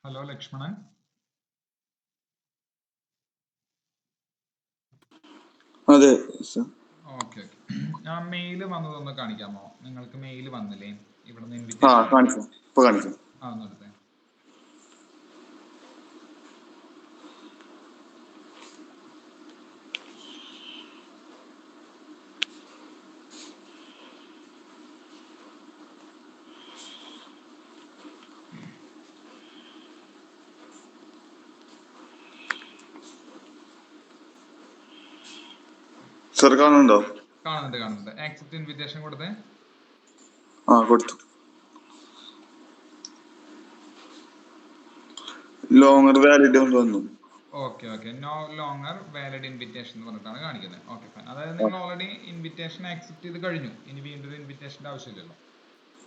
Hello Lakshmanan. അതെ. Okay okay. ആ mail വന്നതൊന്ന് കാണിക്കാമോ? നിങ്ങൾക്ക് മെയിൽ വന്നില്ലേ ഇവിടുന്ന് ആ ഇൻവിറ്റേഷൻ? കാണിക്കാം, ഇപ്പൊ കാണിക്കാം. ഒന്ന് എടുത്തേ. സർ കാണുന്നുണ്ടോ? കാണുന്നുണ്ട്. ആക്സെപ്റ്റ് ഇൻവിറ്റേഷൻ കൊടുത്തേ. ആ കൊടുത്തു. ലോങ്ങർ വാലിഡ് വന്നു. Okay. No longer valid invitation എന്ന് പറഞ്ഞിട്ടാണ് കാണിക്കുന്നത്. Okay fine. അതായത് നിങ്ങൾ ഓൾറെഡി ഇൻവിറ്റേഷൻ ആക്സെപ്റ്റ് ചെയ്ത് കഴിഞ്ഞു. ഇനി വീണ്ടും ഒരു ഇൻവിറ്റേഷന്റെ ആവശ്യമില്ലല്ലോ.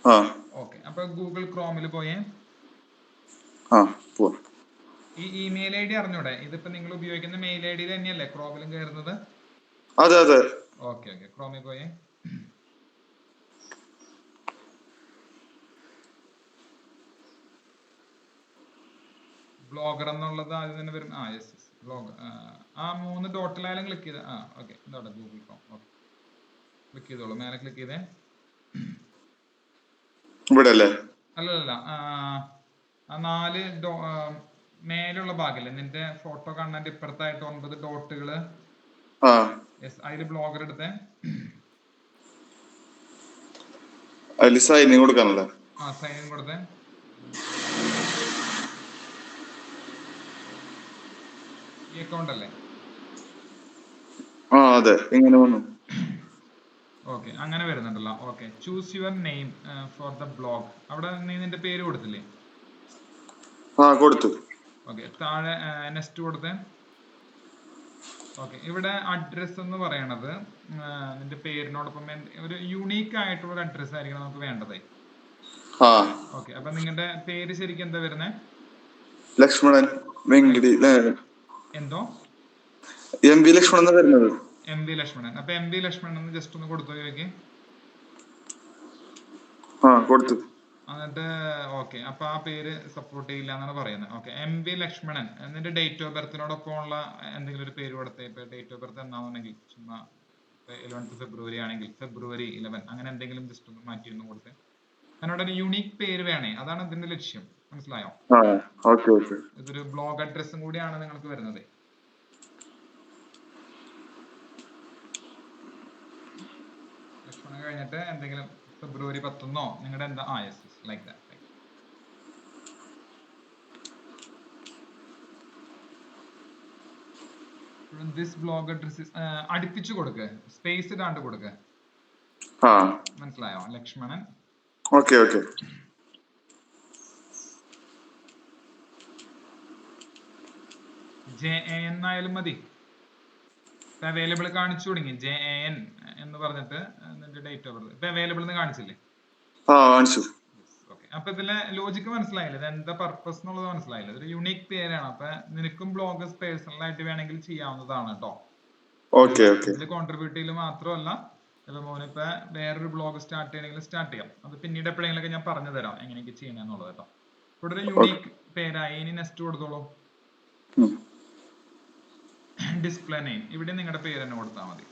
ആ ഓക്കെ. അപ്പൊ ഗൂഗിൾ ക്രോമിൽ പോയേ. പോവാ. ഈ ഇമെയിൽ ഐ ഡി അറിഞ്ഞൂടെ? ഇതിപ്പോ നിങ്ങൾ ഉപയോഗിക്കുന്ന മെയിൽ ഐ ഡി തന്നെയല്ലേ ക്രോമിലും കയറുന്നത്? അതെ. ഓക്കെ ക്രോമിൽ പോയേ. ബ്ലോഗർ എന്നുള്ളത് ആദ്യം തന്നെ വരും. Yes blogger. ആ 3 ഡോട്ടിലായാലും ക്ലിക്ക് ചെയ്ത. ഓക്കെ ഇതോടെ ഗൂഗിൾ ക്രോം. ഓക്കെ ക്ലിക്ക് ചെയ്തോളൂ. മേലെ ക്ലിക്ക് ചെയ്തേ. ഇവിടെ അല്ലേ? അല്ലല്ല. ആ 4 മേലുള്ള ഭാഗല്ലേ നിന്റെ ഫോട്ടോ കാണാൻ ഇപ്പുറത്തായിട്ട് 9 ഡോട്ടുകള്. യെസ് അതില് ബ്ലോഗർ എടുത്തേ. അതിൽ സൈൻ കൊടുക്കാനല്ലേ? സൈൻ ഇൻ കൊടുത്തേ. ഈ അക്കൗണ്ട് അല്ലേ? അതെ. എങ്ങനെ വന്നു? ഓക്കെ അങ്ങനെ വരുന്നുണ്ടല്ലോ. Okay choose your name for the blog. അവിടെ നീ നിന്റെ പേര് കൊടുത്തില്ലേ? കൊടുത്തു. ഓക്കെ താഴെ നെക്സ്റ്റ് കൊടുത്തേ. ഓക്കെ ഇവിടെ അഡ്രസ് എന്ന് പറയണത് നിന്റെ പേരിനോടൊപ്പം ഒരു യുണീക്ക് ആയിട്ടുള്ള അഡ്രസ് ആയിരിക്കണം നമുക്ക് വേണ്ടത്. ഓക്കെ അപ്പൊ നിങ്ങളുടെ പേര് ശരിക്കും എന്താ വരുന്നേ? ലക്ഷ്മണൻ വെങ്കിടി. എന്തോ? എം വി ലക്ഷ്മണൻ വരുന്നത്. M V Lakshmanan. അപ്പൊ എം വി ലക്ഷ്മണൻ എന്ന് ജസ്റ്റ് ഒന്ന് കൊടുത്തു ചോദിക്കേ. കൊടുത്തു. എന്നിട്ട് ഓക്കെ അപ്പൊ ആ പേര് സപ്പോർട്ട് ചെയ്യില്ല എന്നാണ് പറയുന്നത്. ഓക്കെ എം വി ലക്ഷ്മണൻ എന്നിട്ട് ഡേറ്റ് ഓഫ് ബർത്തിനോടൊപ്പം ഉള്ള എന്തെങ്കിലും ഒരു പേര് കൊടുത്തേ. ഇപ്പൊ ഡേറ്റ് ഓഫ് ബർത്ത് എന്നാണെന്നുണ്ടെങ്കിൽ ചുമ്മാ 11th ഫെബ്രുവരി ആണെങ്കിൽ ഫെബ്രുവരി 11 അങ്ങനെ എന്തെങ്കിലും ജസ്റ്റ് ഒന്ന് മാറ്റിയിരുന്നു കൊടുത്തേ. അതിനോട് ഒരു യുണീക്ക് പേര് വേണേ. അതാണ് ഇതിന്റെ ലക്ഷ്യം. മനസ്സിലായോ? ഇതൊരു ബ്ലോഗ് അഡ്രസ്സും കൂടിയാണ് നിങ്ങൾക്ക് വരുന്നത്. ലക്ഷ്മണൻ കഴിഞ്ഞിട്ട് എന്തെങ്കിലും ഫെബ്രുവരി 10 നിങ്ങളുടെ എന്താ yes like that. This blog address അടുപ്പിച്ചു കൊടുക്കുക. സ്പേസ് ഇടാണ്ട് കൊടുക്കുക. മനസ്സിലായോ? ലക്ഷ്മണൻ. ഓക്കെ JAN ആയാലും മതി. അവൈലബിൾ കാണിച്ചു തുടങ്ങി. JAN എന്ന് പറഞ്ഞിട്ട് നിന്റെ ഡേറ്റ് ഓഫ് ബർത്ത് ഇപ്പൊ അവൈലബിൾ എന്ന് കാണിച്ചില്ലേ? ഓക്കെ അപ്പൊ ഇതിലെ ലോജിക്ക് മനസ്സിലായില്ലേ? ഇത് എന്താ പർപ്പസ് എന്നുള്ളത് മനസ്സിലായില്ലേ? ഇതൊരു യുണീക്ക് പേരാണ്. അപ്പൊ നിനക്കും ബ്ലോഗേഴ്സ് പേഴ്സണൽ ആയിട്ട് വേണമെങ്കിൽ ചെയ്യാവുന്നതാണ് കേട്ടോ. ഇതിൽ കോൺട്രിബ്യൂട്ട് ചെയ്യൽ മാത്രമല്ല, ഇപ്പൊ മോനിപ്പോ വേറൊരു ബ്ലോഗ് സ്റ്റാർട്ട് ചെയ്യണമെങ്കിൽ സ്റ്റാർട്ട് ചെയ്യാം. അത് പിന്നീട് എപ്പോഴെങ്കിലൊക്കെ ഞാൻ പറഞ്ഞു തരാം എങ്ങനെയൊക്കെ ചെയ്യണമെന്നുള്ളത് കേട്ടോ. ഇവിടെ ഒരു യുണീക്ക് പേരായി. ഇനി നെക്സ്റ്റ് കൊടുത്തോളൂ. Display name. ഇവിടെ നിങ്ങളുടെ പേര് തന്നെ കൊടുത്താൽ മതി.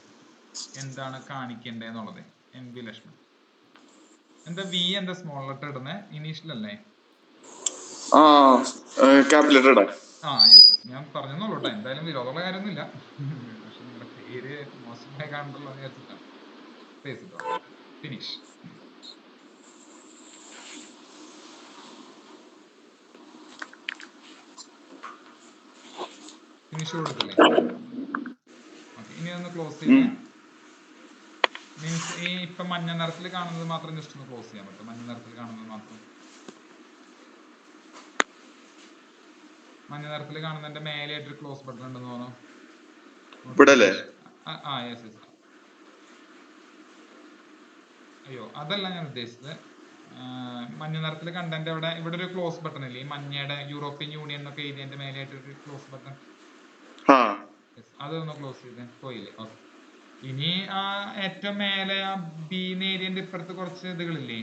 എന്താണ് കാണിക്കേണ്ടതെന്നുള്ളത്. M V Lakshman. എന്താ വി എന്താ സ്മോൾ ലെറ്റർ ഇടുന്നേ? ഇനീഷ്യൽ അല്ലേ? ഞാൻ പറഞ്ഞോളൂ കേട്ടോ. എന്തായാലും വിരോധമുള്ള കാര്യമൊന്നുമില്ല. പക്ഷെ നിങ്ങളുടെ പേര് മോശമായി കാണണ്ടല്ലോ എന്ന് വിചാരിച്ചിട്ടാണ്. സ്പേസ് ഇട്ടോ. ഫിനിഷ്. ഫിനിഷ് കൊടുത്തില്ലേ? ഓക്കെ ഇനി ഒന്ന് ക്ലോസ് ചെയ്തേ. മീൻസ് ഈ ഇപ്പൊ മഞ്ഞ നിറത്തിൽ കാണുന്നത് മാത്രം ജസ്റ്റ് ഒന്ന് ക്ലോസ് ചെയ്യാൻ പറ്റും. മഞ്ഞ നിറത്തിൽ കാണുന്നത് മാത്രം. മഞ്ഞ നിറത്തിൽ കാണുന്നതിന്റെ മേലെയായിട്ടൊരു ക്ലോസ് ബട്ടൺ ഉണ്ടെന്ന് തോന്നുന്നു. അയ്യോ അതല്ല ഞാൻ ഉദ്ദേശിച്ചത്. മഞ്ഞ നിറത്തിൽ കണ്ടന്റ് ഇവിടെ ഒരു ക്ലോസ് ബട്ടൺ ഇല്ലേ? ഈ മഞ്ഞയുടെ യൂറോപ്യൻ യൂണിയൻ എന്നൊക്കെ എഴുതിയതിന്റെ മേലെയായിട്ടൊരു ക്ലോസ് ബട്ടൺ. അതൊന്ന് ക്ലോസ് ചെയ്തേ. പോയില്ലേ? ഓക്കെ ഇനി ഏറ്റവും മേലെ ആ ബി ഏരിയന്റെ ഇപ്പുറത്ത് കുറച്ച് ഇതുകളില്ലേ?